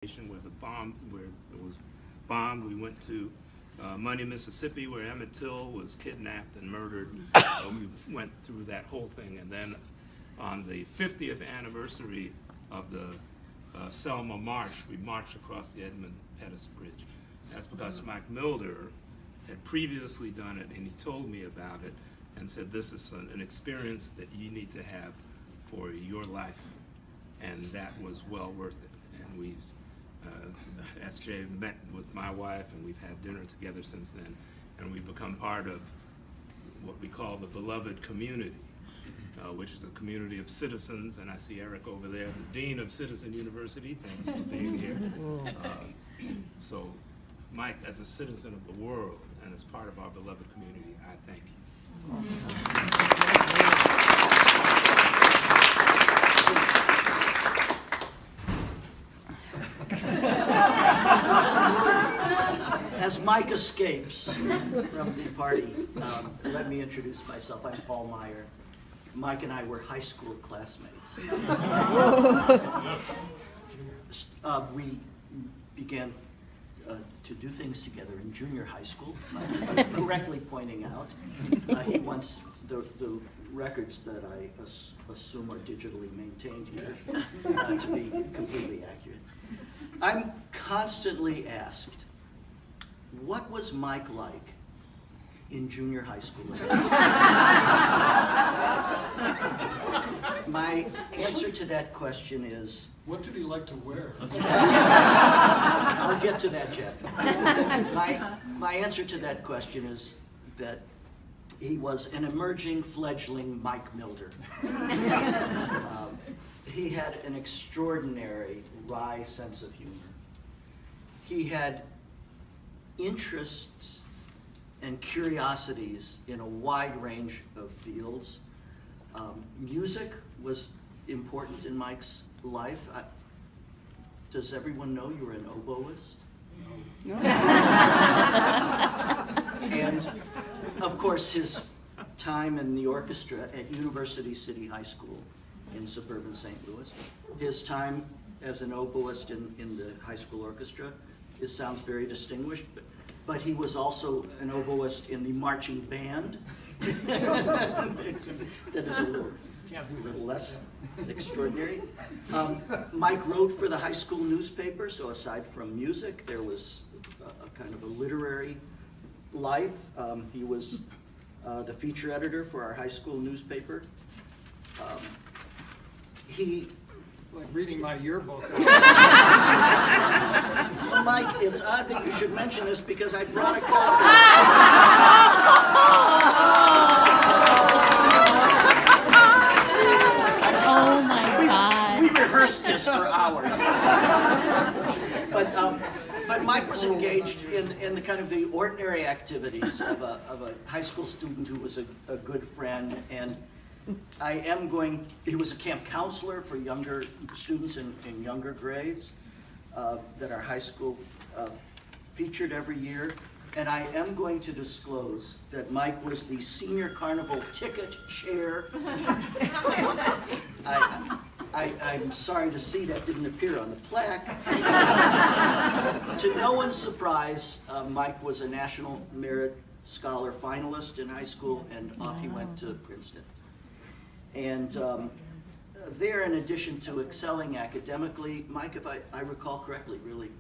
where it was bombed. We went to Money, Mississippi, where Emmett Till was kidnapped and murdered. We went through that whole thing, and then on the 50th anniversary of the Selma March, we marched across the Edmund Pettus Bridge. That's because Mike Milder had previously done it, and he told me about it and said, this is an experience that you need to have for your life, and that was well worth it. And we SJ met with my wife, and we've had dinner together since then, and we've become part of what we call the beloved community, which is a community of citizens. And I see Eric over there, the Dean of Citizen University. Thank you for being here. So Mike, as a citizen of the world and as part of our beloved community, I thank you. As Mike escapes from the party, let me introduce myself. I'm Paul Meyer. Mike and I were high school classmates. We began to do things together in junior high school, correctly pointing out. He wants the records that I assume are digitally maintained here to be completely accurate. I'm constantly asked, what was Mike like in junior high school? My answer to that question is... What did he like to wear? I'll get to that, Jeff. My answer to that question is that he was an emerging, fledgling Mike Milder. He had an extraordinary wry sense of humor. He had interests and curiosities in a wide range of fields. Music was important in Mike's life. Does everyone know you were an oboist? No. And of course, his time in the orchestra at University City High School in suburban St. Louis, his time as an oboist in the high school orchestra, it sounds very distinguished, but he was also an oboist in the marching band. That is a little less extraordinary. Mike wrote for the high school newspaper, so aside from music, there was a kind of a literary life. He was the feature editor for our high school newspaper. Like reading my yearbook. Well, Mike, it's odd that you should mention this because I brought a copy. Oh my God. We rehearsed this for hours. But Mike was engaged in the kind of the ordinary activities of a high school student who was a good friend, and he was a camp counselor for younger students in younger grades that our high school featured every year. And I am going to disclose that Mike was the senior carnival ticket chair. I'm sorry to see that didn't appear on the plaque. To no one's surprise, Mike was a National Merit Scholar finalist in high school, and off he went to Princeton. And there, in addition to excelling academically, Mike, if I recall correctly, really,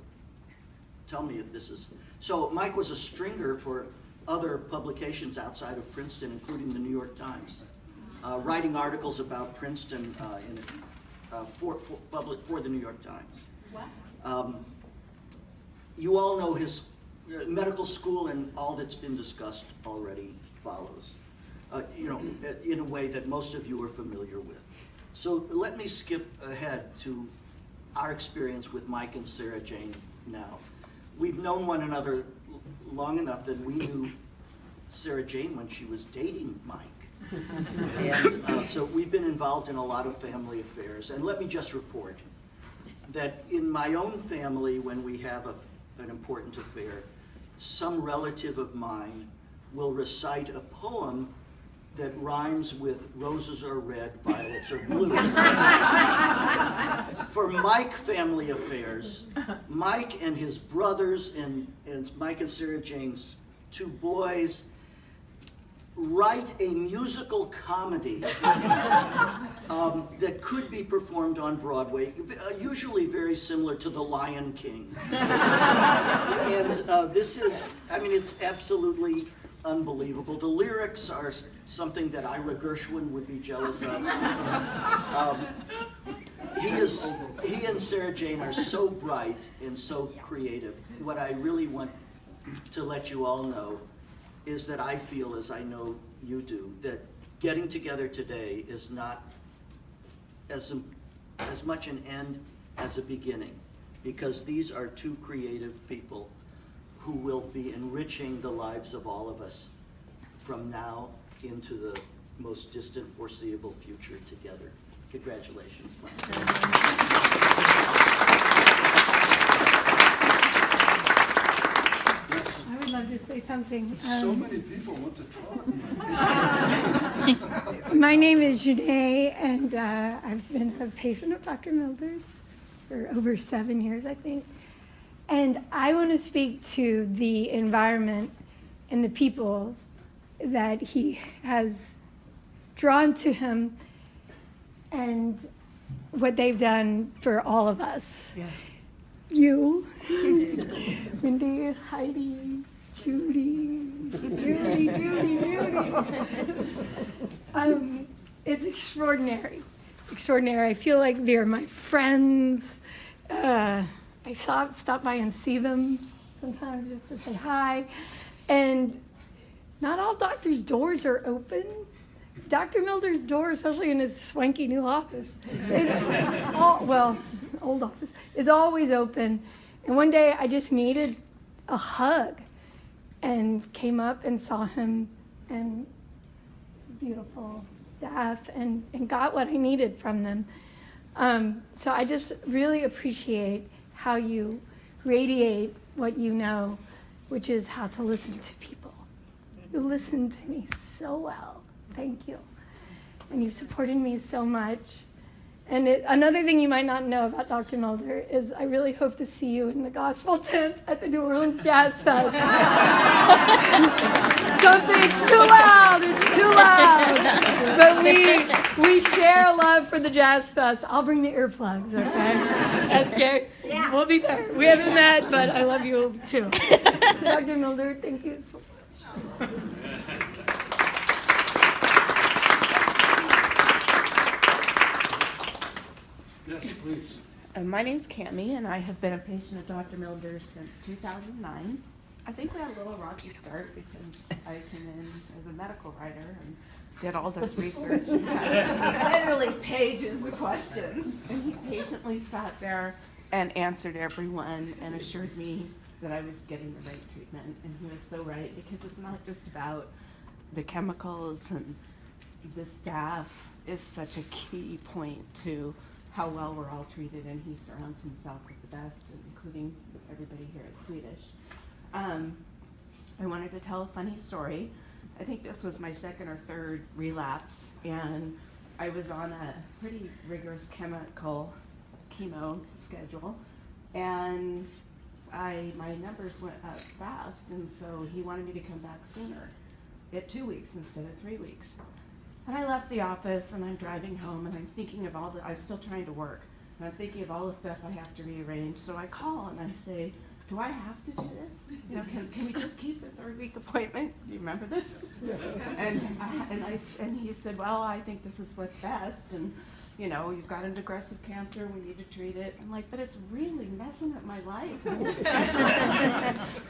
tell me if this is... So Mike was a stringer for other publications outside of Princeton, including the New York Times, writing articles about Princeton for the New York Times. Wow. You all know his medical school, and all that's been discussed already follows. In a way that most of you are familiar with. So let me skip ahead to our experience with Mike and Sarah Jane now. We've known one another long enough that we knew Sarah Jane when she was dating Mike. And so we've been involved in a lot of family affairs. And let me just report that in my own family, when we have an important affair, some relative of mine will recite a poem that rhymes with roses are red, violets are blue. For Mike Family Affairs, Mike and his brothers and Mike and Sarah Jane's two boys write a musical comedy that could be performed on Broadway, usually very similar to The Lion King. And this is, I mean, it's absolutely unbelievable. The lyrics are something that Ira Gershwin would be jealous of. He and Sarah Jane are so bright and so creative. What I really want to let you all know is that I feel, as I know you do, that getting together today is not as much an end as a beginning, because these are two creative people who will be enriching the lives of all of us from now into the most distant foreseeable future together. Congratulations, Mike. Yes. I would love to say something. So many people want to talk. My name is Janae, and I've been a patient of Dr. Milder's for over 7 years, I think. And I want to speak to the environment and the people that he has drawn to him and what they've done for all of us. Yeah. You, Mindy, Heidi, Judy. It's extraordinary. Extraordinary. I feel like they're my friends. I stop by and see them sometimes just to say hi. And not all doctors' doors are open. Dr. Milder's door, especially in his swanky new office, old office, is always open. And one day I just needed a hug and came up and saw him and his beautiful staff and got what I needed from them. So I just really appreciate how you radiate what you know, which is how to listen to people. You listened to me so well. Thank you. And you've supported me so much. And another thing you might not know about Dr. Mulder is I really hope to see you in the gospel tent at the New Orleans Jazz Fest. It's too loud. But we share a love for the Jazz Fest. I'll bring the earplugs, okay? SJ, yeah. We'll be there. We haven't met, but I love you too. So Dr. Mulder, thank you so much. Yes, please. My name's Cammie, and I have been a patient of Dr. Milder since 2009. I think we had a little rocky start because I came in as a medical writer and did all this research and had literally pages of questions. And he patiently sat there and answered everyone and assured me that I was getting the right treatment. And he was so right, because it's not just about the chemicals, and the staff is such a key point to how well we're all treated, and he surrounds himself with the best, including everybody here at Swedish. I wanted to tell a funny story. I think this was my second or third relapse, and I was on a pretty rigorous chemo schedule, and my numbers went up fast, and so he wanted me to come back sooner, at 2 weeks instead of 3 weeks. And I left the office, and I'm driving home, and I'm thinking of I'm still trying to work, and I'm thinking of all the stuff I have to rearrange. So I call and I say, do I have to do this? You know, can we just keep the 3rd week appointment? Do you remember this? And he said, well, I think this is what's best, and you know, you've got an aggressive cancer, we need to treat it. I'm like, but it's really messing up my life.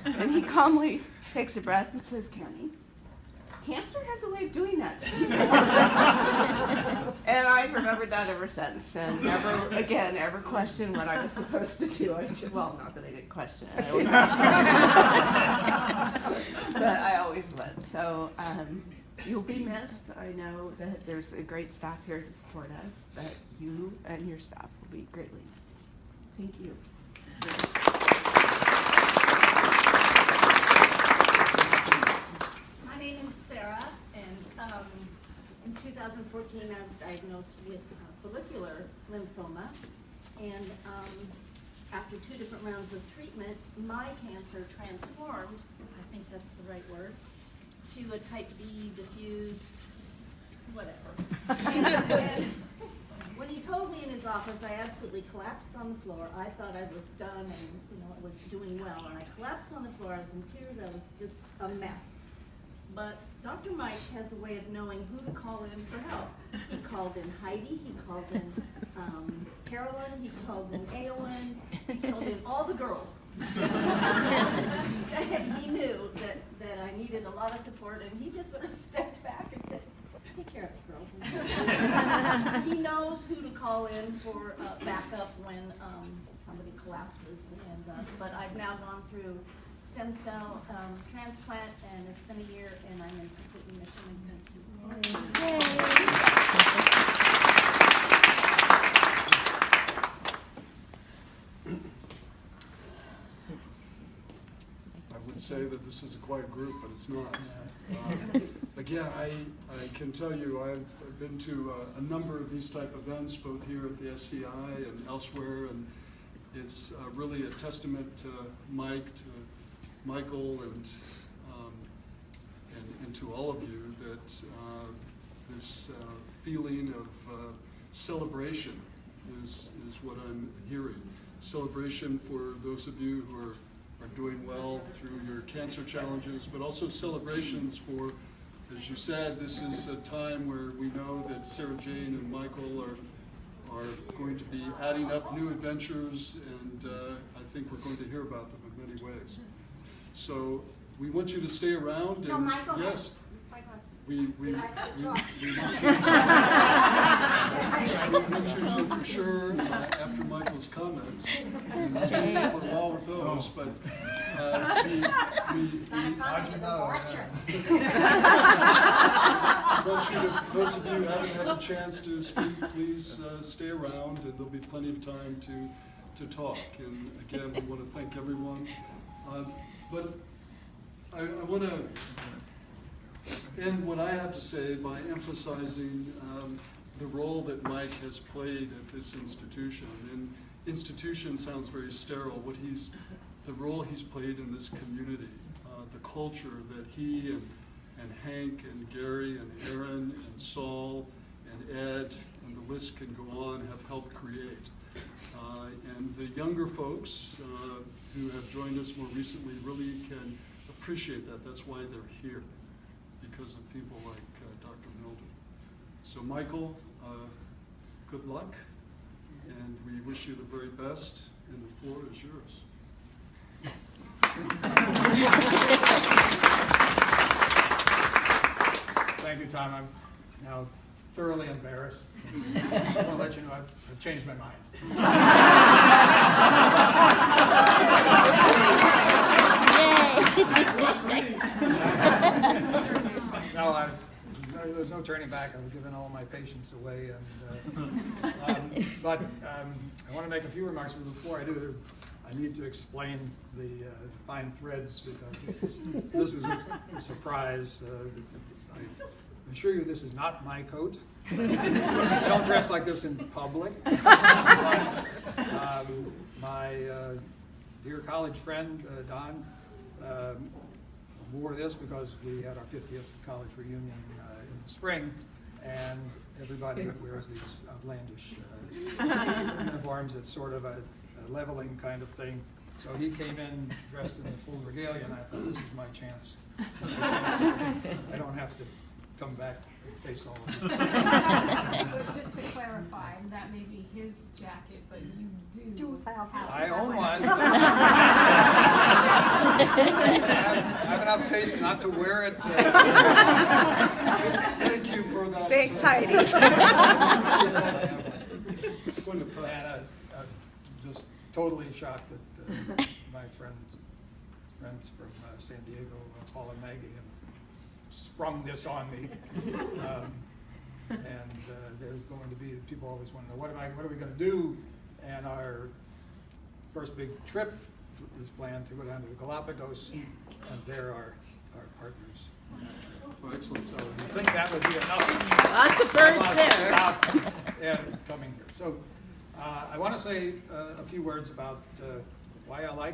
And he calmly takes a breath and says, Cammie, cancer has a way of doing that to people. And I've remembered that ever since, and never questioned what I was supposed to do. Well, not that I didn't question it, I always but I always went. So you'll be missed. I know that there's a great staff here to support us, but you and your staff will be greatly missed. Thank you. diagnosed with follicular lymphoma, and after 2 different rounds of treatment, my cancer transformed, I think that's the right word, to a type B diffuse, whatever. And when he told me in his office, I absolutely collapsed on the floor. I thought I was done and I was doing well, and I collapsed on the floor. I was in tears. I was just a mess. But Dr. Mike has a way of knowing who to call in for help. He called in Heidi. He called in Carolyn. He called in Aowen. He called in all the girls. He knew that I needed a lot of support, and he just sort of stepped back and said, "Take care of it, girls." He knows who to call in for backup when somebody collapses. And but I've now gone through stem cell transplant, and it's been a year, and I'm in complete remission. And thank you. I would say that this is a quiet group, but it's not. Again, I can tell you I've been to a number of these type events, both here at the SCI and elsewhere, and it's really a testament to Mike, to Michael, and to all of you that this feeling of celebration is what I'm hearing. Celebration for those of you who are doing well through your cancer challenges, but also celebrations for, as you said, this is a time where we know that Sarah Jane and Michael are going to be adding up new adventures, and I think we're going to hear about them in many ways. So we want you to stay around. No, and Michael. yes, we want you to for sure after Michael's comments, and for a while with those, but How'd you know? I want you to, those of you who haven't had a chance to speak, please stay around, and there'll be plenty of time to talk. And again, we want to thank everyone. But I want to end what I have to say by emphasizing the role that Mike has played at this institution. And institution sounds very sterile. The role he's played in this community, the culture that he and Hank and Gary and Aaron and Saul and Ed and the list can go on, have helped create. And the younger folks who have joined us more recently really can appreciate that. That's why they're here, because of people like Dr. Milden. So Michael, good luck, and we wish you the very best, and the floor is yours. Thank you, Tom. I'm now thoroughly embarrassed. I want to let you know I've changed my mind. No, there's no turning back. I've given all my patients away, but I want to make a few remarks. But before I do, I need to explain the fine threads, because this was a surprise. I assure you, this is not my coat. I don't dress like this in public. But, my dear college friend, Don, wore this because we had our 50th college reunion in the spring, and everybody wears these outlandish uniforms. It's sort of a leveling kind of thing. So he came in dressed in the full regalia, and I thought, this is my chance. I don't have to come back and face all of it. But just to clarify, that may be his jacket, but you do have I own one. I have enough taste not to wear it. Thank you for that. Thanks, Heidi. And just totally shocked that my friends from San Diego, Paul and Maggie, have sprung this on me. And there's going to be, people always want to know, what are we going to do? And our first big trip is planned to go down to the Galapagos, and there our our partners on that trip. Oh, excellent. So you think that would be enough? Lots of birds us there. about, coming here. So I want to say a few words about why I like